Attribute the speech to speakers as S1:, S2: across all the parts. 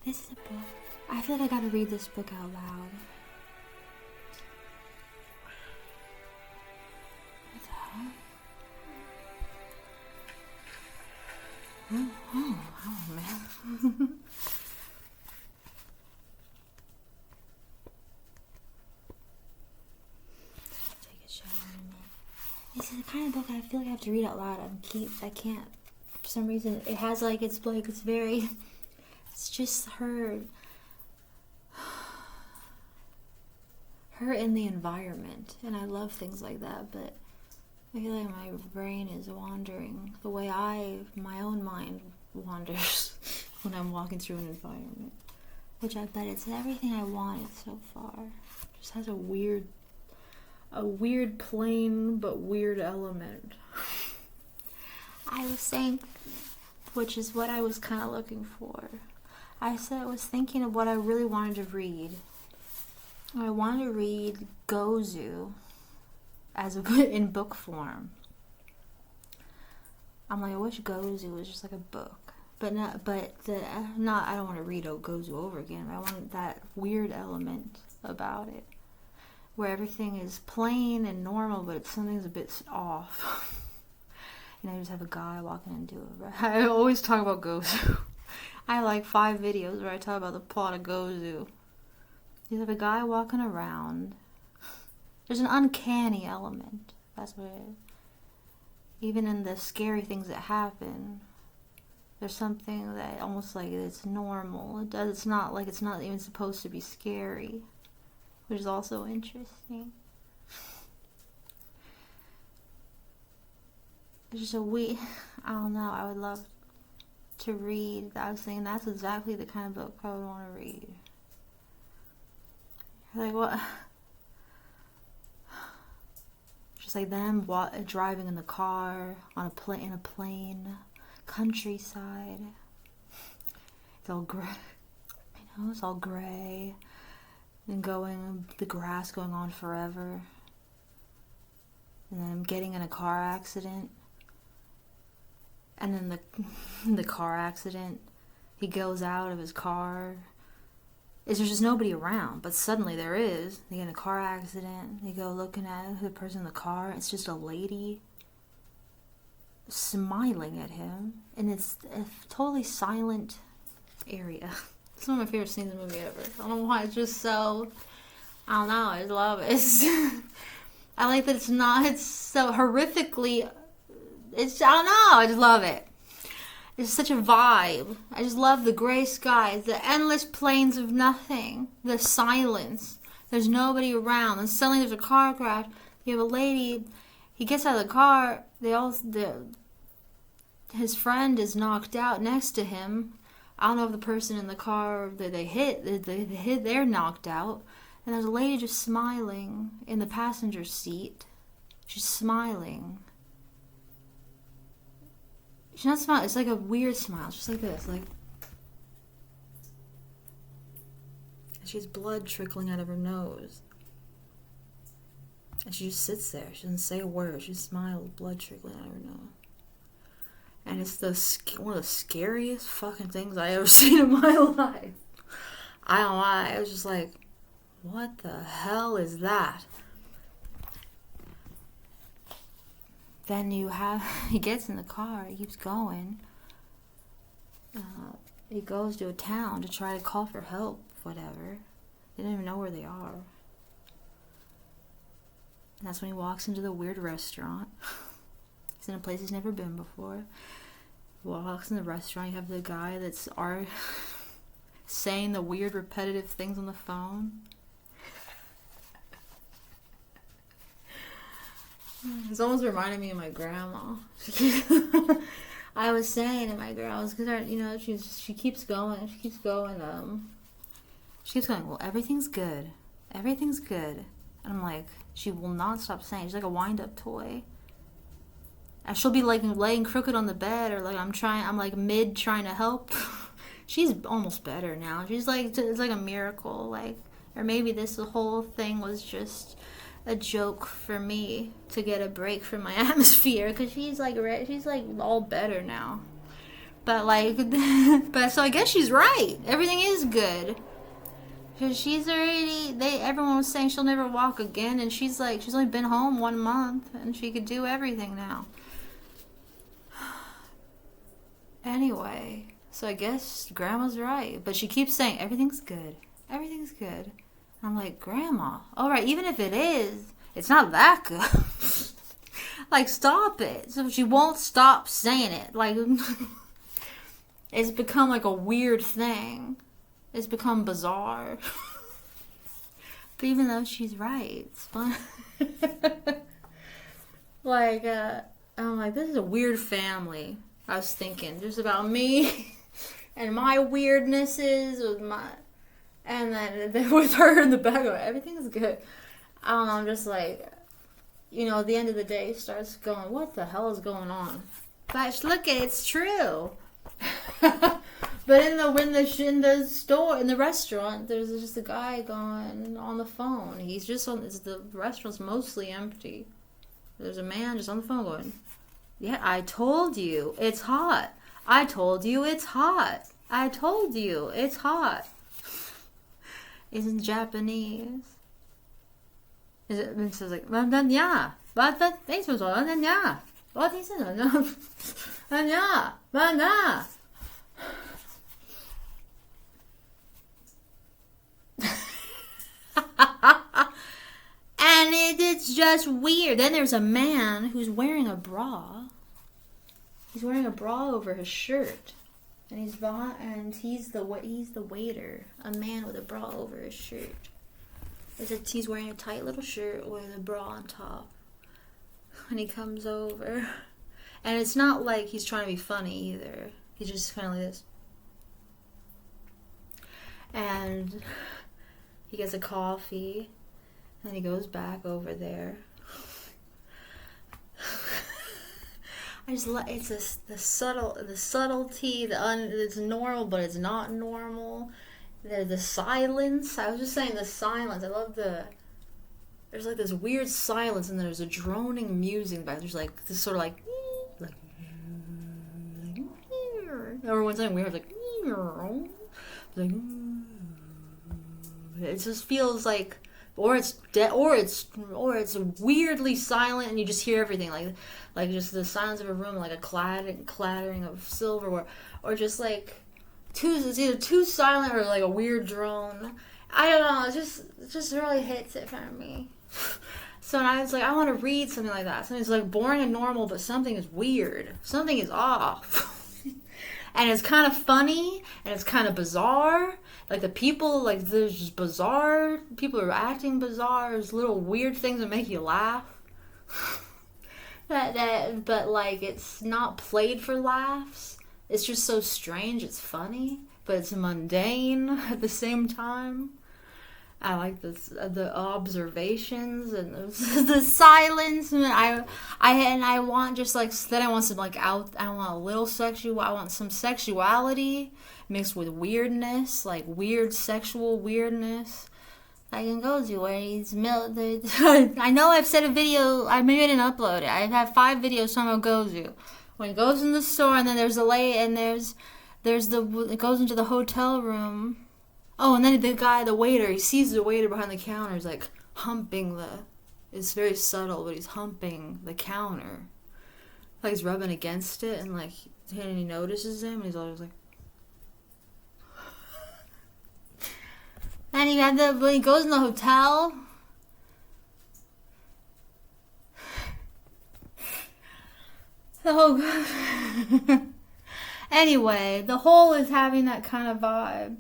S1: This is a book. I feel like I gotta read this book out loud. What the hell? Oh man. Take a shower in a minute. This is the kind of book I feel like I have to read out loud. I can't. For some reason, it has it's very. It's just her in the environment, and I love things like that. But I feel like my brain is wandering the way my own mind wanders when I'm walking through an environment. Which I bet it's everything I wanted so far. It just has a weird plain but weird element. I was saying, which is what I was kind of looking for. I was thinking of what I really wanted to read. I wanted to read Gozu in book form. I'm like, I wish Gozu was just like a book, I don't want to read Gozu over again. I want that weird element about it, where everything is plain and normal, but something's a bit off. And I just have a guy walking into it. I always talk about Gozu. I have like 5 videos where I talk about the plot of Gozu. You have a guy walking around. There's an uncanny element. That's what it is. Even in the scary things that happen, there's something that almost like it's normal. It's not even supposed to be scary, which is also interesting. It's just I don't know, I would love to read. I was thinking that's exactly the kind of book I would want to read. Like what? Just like them driving in the car in a plane, countryside. It's all gray. It's all gray, and the grass going on forever, and then getting in a car accident. And then the car accident, he goes out of his car. There's just nobody around, but suddenly there is. They get in a car accident. They go looking at the person in the car. It's just a lady smiling at him. And it's a totally silent area. It's one of my favorite scenes in the movie ever. I don't know why. It's just so... I don't know. I just love it. I like that it's so horrifically... I don't know, I just love it. It's such a vibe. I just love the gray skies, the endless plains of nothing, the silence. There's nobody around, and suddenly there's a car crash. You have a lady, he gets out of the car, his friend is knocked out next to him. I don't know if the person in the car that they hit, they're knocked out. And there's a lady just smiling in the passenger seat. She's smiling. She's not smiling. It's like a weird smile. Just like this. Like. She has blood trickling out of her nose. And she just sits there. She doesn't say a word. She smiles, blood trickling out of her nose. And it's one of the scariest fucking things I ever seen in my life. I don't know why. I was just like, what the hell is that? Then he gets in the car, he keeps going. He goes to a town to try to call for help, whatever. They don't even know where they are. And that's when he walks into the weird restaurant. He's in a place he's never been before. He walks in the restaurant, you have the guy that's saying the weird repetitive things on the phone. It's almost reminded me of my grandma. I was saying to my grandma, because she keeps going. She keeps going. Well, everything's good. Everything's good. And I'm like, she will not stop saying. She's like a wind-up toy. And she'll be like laying crooked on the bed, or like I'm like mid trying to help. She's almost better now. She's like, it's like a miracle. Like, or maybe this whole thing was just a joke for me to get a break from my atmosphere, because she's like all better now. But like, but so I guess she's right. Everything is good. Cause she's already, everyone was saying she'll never walk again, and she's like, she's only been home 1 month, and she could do everything now. Anyway, so I guess Grandma's right, but she keeps saying everything's good, everything's good. I'm like, Grandma, all right, even if it is, it's not that good. Like, stop it. So she won't stop saying it. Like, it's become like a weird thing. It's become bizarre. But even though she's right, it's fun. Like, I'm like, this is a weird family. I was thinking just about me and my weirdnesses with my, and then with her in the background, everything's good. I don't know, I'm just like, at the end of the day, starts going, what the hell is going on? But look, it's true. But in the store, in the restaurant, there's just a guy going on the phone. He's just on. The restaurant's mostly empty. There's a man just on the phone going, "Yeah, I told you it's hot. I told you it's hot. I told you it's hot." It's in Japanese. It says like, "Yeah, but thanks for yeah. What is it? Yeah, yeah." And it's just weird. Then there's a man who's wearing a bra. He's wearing a bra over his shirt, and he's the waiter. A man with a bra over his shirt. He's wearing a tight little shirt with a bra on top, and he comes over, and it's not like he's trying to be funny either. He's just kind of like this, and he gets a coffee. And he goes back over there. I just like the subtlety. It's normal, but it's not normal. The silence. I was just saying the silence. I love there's like this weird silence, and there's a droning music back. There's like this sort of like or one time we heard like it just feels like. Or it's dead, or it's weirdly silent, and you just hear everything, like just the silence of a room, like a clattering of silverware, or just like it's either too silent or like a weird drone. I don't know. It just really hits it for me. So I was like, I want to read something like that. Something's like boring and normal, but something is weird. Something is off, and it's kind of funny, and it's kind of bizarre. Like the people, like there's just bizarre, people are acting bizarre, there's little weird things that make you laugh. But like it's not played for laughs. It's just so strange, it's funny, but it's mundane at the same time. I like the observations and the silence, and I want just like then I want some like I want a little I want some sexuality mixed with weirdness, like weird sexual weirdness. Like in Gozu where he's I know I've said a video, maybe I didn't upload it. I have 5 videos talking about Gozu. When he goes in the store and then there's it goes into the hotel room. Oh, and then the waiter, he sees the waiter behind the counter. He's like humping it's very subtle, but he's humping the counter. Like he's rubbing against it, and like, and he notices him, and he's always like. And when he goes in the hotel. Oh, anyway, the whole is having that kind of vibe.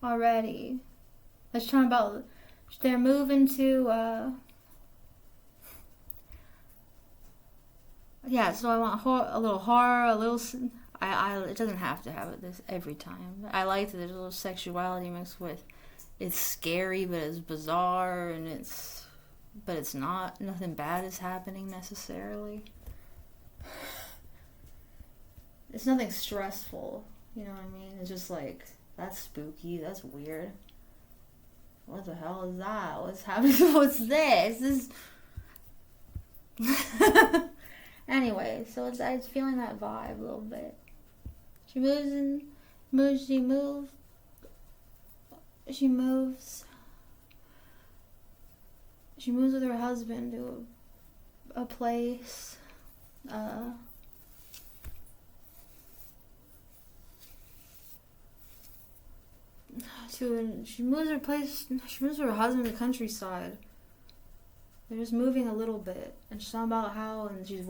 S1: Already. Let's talk about they're moving to so I want a little horror, a little it doesn't have to have it this every time. I like that there's a little sexuality mixed with it's scary, but it's bizarre, and but it's not, nothing bad is happening necessarily. It's nothing stressful, you know what I mean? It's just like, that's spooky, that's weird. What the hell is that? What's happening? What's this? Anyway, so it's feeling that vibe a little bit. She moves in, moves. She moves. She moves. She moves with her husband to a place. She moves her place. She moves her husband to the countryside. They're just moving a little bit, and she's talking about how, and she's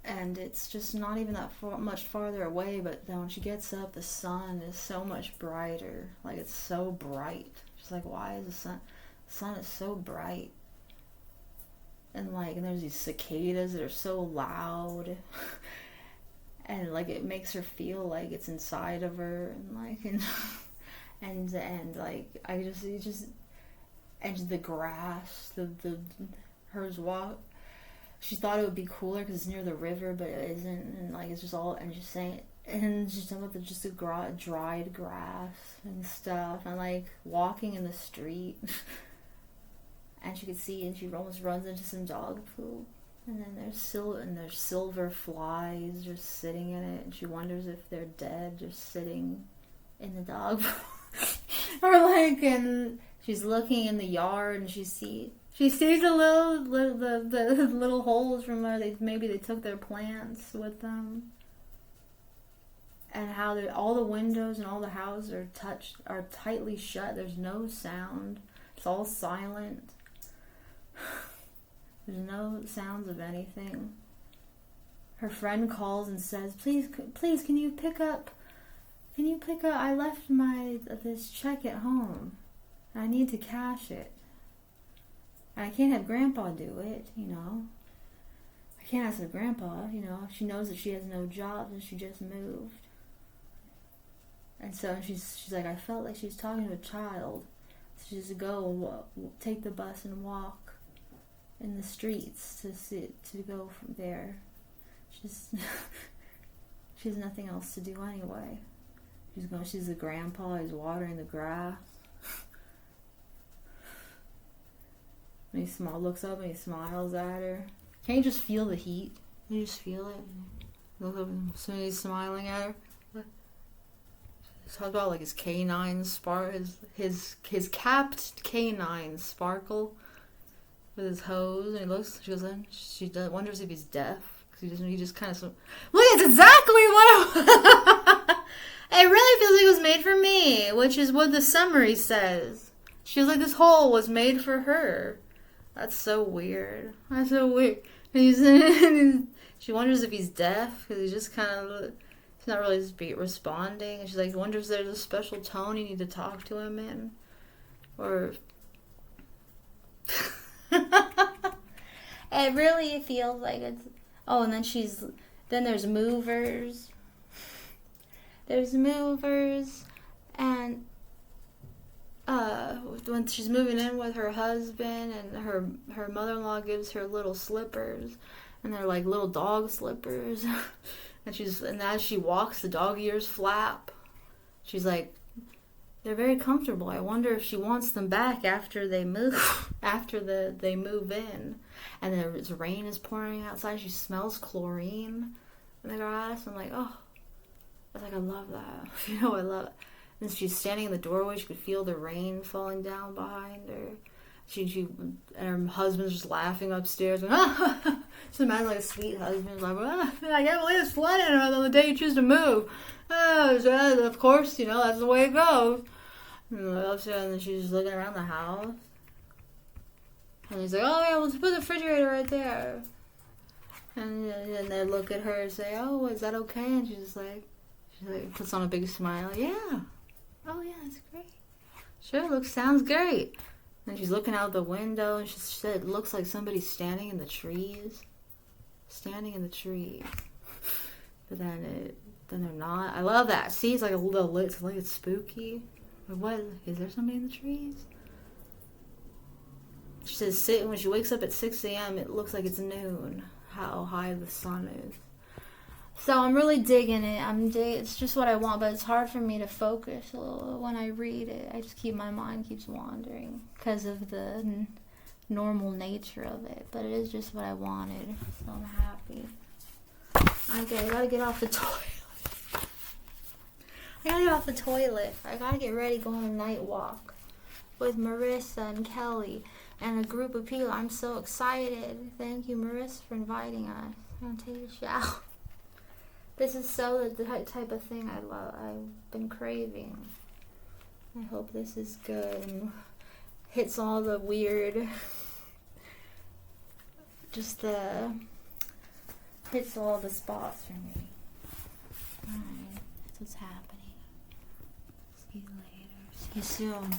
S1: and it's just not even that much farther away. But then when she gets up, the sun is so much brighter. Like, it's so bright. She's like, why is the sun? The sun is so bright. And there's these cicadas that are so loud. And it makes her feel like it's inside of her, and the grass, hers walk. She thought it would be cooler because it's near the river, but it isn't, and it's just all. And she's saying, and she's talking about just the dried grass and stuff, and walking in the street, and she could see, and she almost runs into some dog poop. And then there's silver flies just sitting in it, and she wonders if they're dead, just sitting in the dog. Or and she's looking in the yard, and she sees the little holes from where they took their plants with them, and how all the windows and all the houses are tightly shut. There's no sound. It's all silent. There's no sounds of anything. Her friend calls and says, please, can you pick up, I left this check at home. I need to cash it. I can't have Grandpa do it, I can't ask her Grandpa, She knows that she has no job and she just moved. And so she's like, I felt like she's talking to a child. So she just take the bus and walk in the streets to go from there. She has nothing else to do anyway. She's the grandpa who's watering the grass. And he looks up and he smiles at her. Can't you just feel the heat? You just feel it. Look up and he's smiling at her. He's talking about his canines his capped canines sparkle with his hose, and he looks. She goes in. She wonders if he's deaf because he just kind of. Look, it's exactly what it really feels like it was made for me, which is what the summary says. She was like, this hole was made for her. That's so weird. And she wonders if he's deaf because he's just kind of. He's not really responding, and she's wonders if there's a special tone you need to talk to him in, or. It really feels like it's. Oh, and then there's movers. There's movers, and when she's moving in with her husband, and her mother-in-law gives her little slippers, and they're little dog slippers, and as she walks, the dog ears flap. She's like, they're very comfortable. I wonder if she wants them back after they move, they move in. And then rain is pouring outside. She smells chlorine in the grass. I'm like, oh, I love that. I love it. And she's standing in the doorway. She could feel the rain falling down behind her. And her husband's just laughing upstairs. Just imagine a sweet husband I can't believe it's flooding on the day you choose to move. Of course, that's the way it goes. And then she's just looking around the house. And he's like, oh yeah, let's put the refrigerator right there. And they look at her and say, oh, is that okay? And she puts on a big smile. Yeah. Oh yeah, that's great. Sure, sounds great. And she's looking out the window, and she said, it looks like somebody's standing in the trees. But then they're not. I love that. See, it's it's spooky. What? Is there somebody in the trees? She says, when she wakes up at 6 a.m., it looks like it's noon. How high the sun is. So I'm really digging it. It's just what I want, but it's hard for me to focus when I read it. My mind keeps wandering because of the normal nature of it. But it is just what I wanted, so I'm happy. Okay, I gotta get off the toilet. I gotta get off the toilet. I gotta get ready, go on a night walk with Marissa and Kelly and a group of people. I'm so excited. Thank you, Marissa, for inviting us. I'm gonna take a shower. This is so the type of thing I love. I've been craving. I hope this is good and hits all the weird, hits all the spots for me. Alright, that's what's happening. See you later. See you soon.